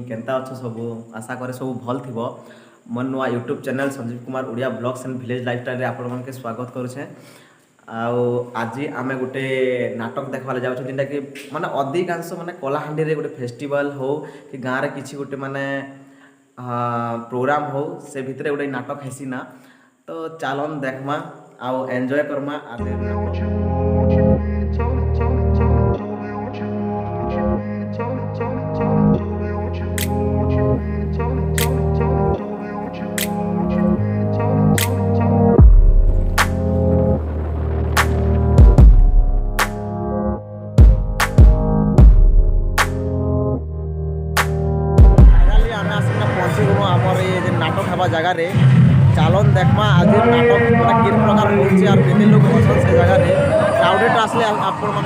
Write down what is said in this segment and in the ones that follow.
କେନ୍ତା ଅଛ ସବୁ ଆଶା କରେ ସବୁ ଭଲ ଥିବ। ମୋ ନୂଆ YouTube channel Sanjeev Kumar Odia vlogs and village ଲାଇଫଷ୍ଟାଇଲ୍ରେ ଆପଣମାନଙ୍କୁ ସ୍ୱାଗତ କରୁଛେ। ଆଉ ଆଜି ଆମେ ଗୋଟେ ନାଟକ ଦେଖବାରେ ଯାଉଛୁ ଯେନ୍ଟାକି ମାନେ ଅଧିକାଂଶ ମାନେ କଳାହାଣ୍ଡିରେ ଗୋଟେ ଫେଷ୍ଟିଭାଲ୍ ହଉ କି ଗାଁରେ କିଛି ଗୋଟେ ମାନେ ପ୍ରୋଗ୍ରାମ୍ ହଉ ସେ ଭିତରେ ଗୋଟେ ନାଟକ ହେସି ନା। ତ ଚାଲନ୍ ଦେଖମା ଆଉ ଏନ୍ଜୟ କର୍ମା। नाटक हवा जगह रे चालन देखमा आज नाटक मतलब किन प्रकार होची और केते लोग होसन से जगह रे क्राउडेड आसले आपण मन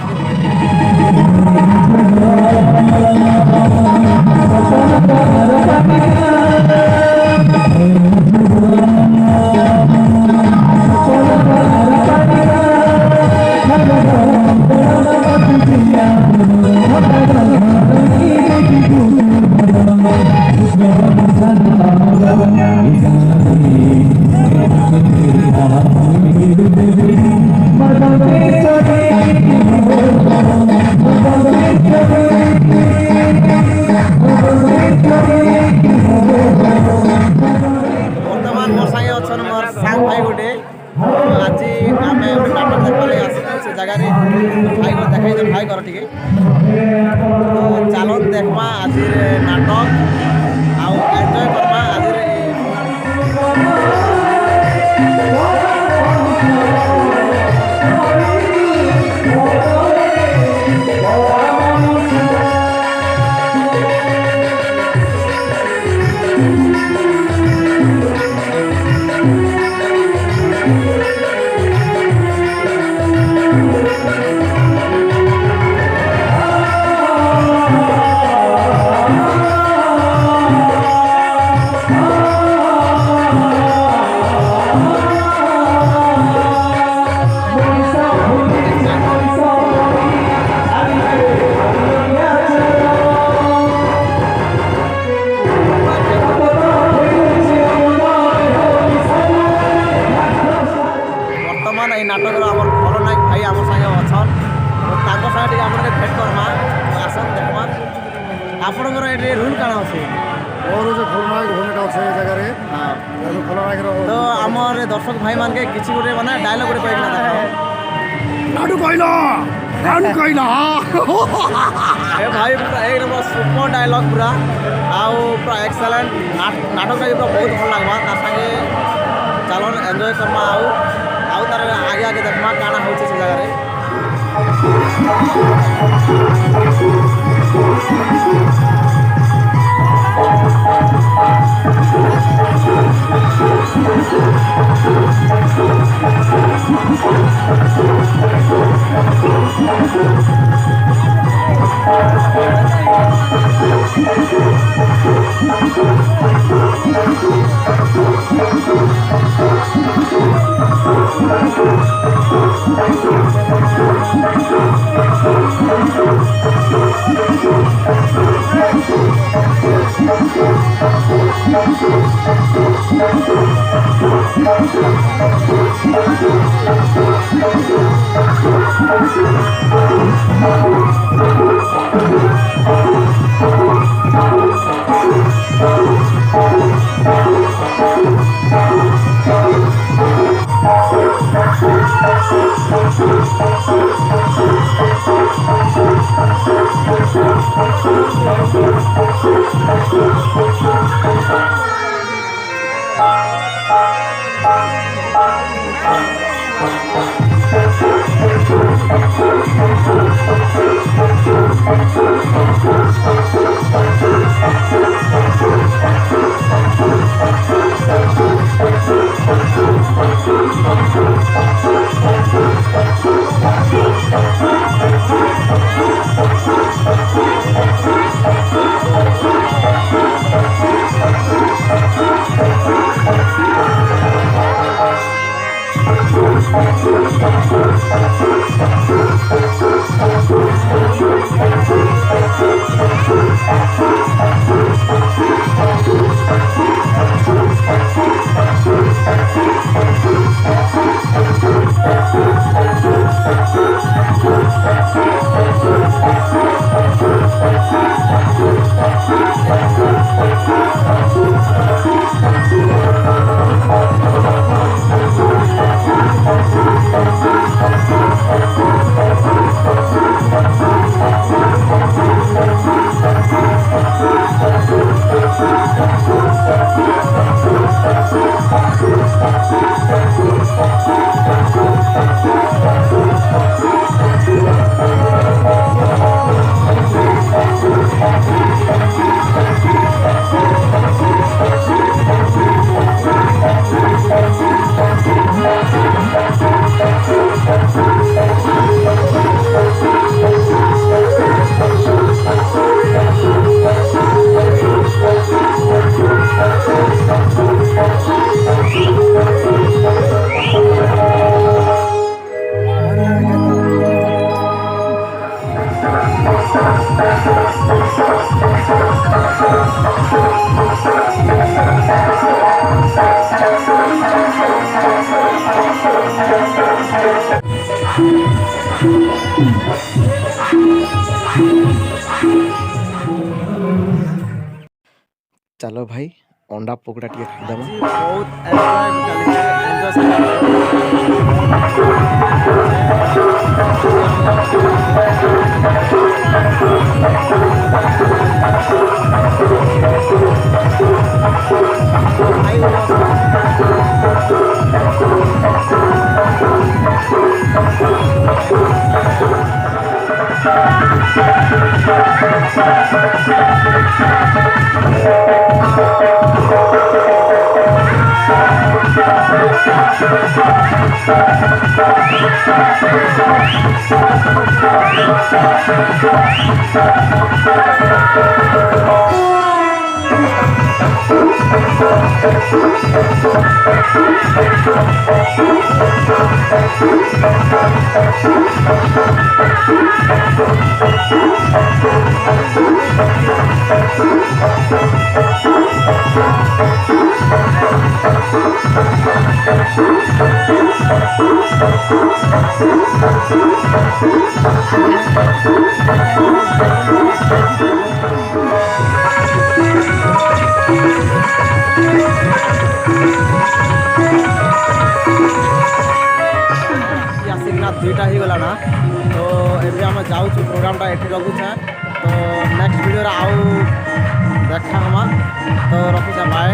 भाई गोटे आज आम नाटक देखा आस जगार भाई को देखा भाई कर टे चलन देखमा आज नाटक आउ एंजॉय करमा आज नाटक आम खलनायक भाई आम सागे अच्छन सागे आप भेट करमा आसन देखमा आपणकर ये रूल काण अच्छे खलनायक भूमिका अच्छे जगह खलनायक तो आमर दर्शक भाई मान के किसी गोटे माने डायलॉग गोटे कहना लाडू कहला लाडू कहला भाई पूरा एक नंबर सुपर डायलॉग पूरा आउ पूरा एक्सेलेंट नाटक भी पूरा बहुत भल लगवा तार संगे चलन एंजॉय करमा आउ तार आगे आगे देखमा काना होचे से जगह रे चलो भाई अंडा पकड़ा टे खाईदेमा बहुत आसिकना 2टा ही गला ना तो एबे हम जाऊँ प्रोग्रामटा एठी रखुछे तो नेक्स्ट वीडियो रे आउ देखा हमा तो रखुछे बाय।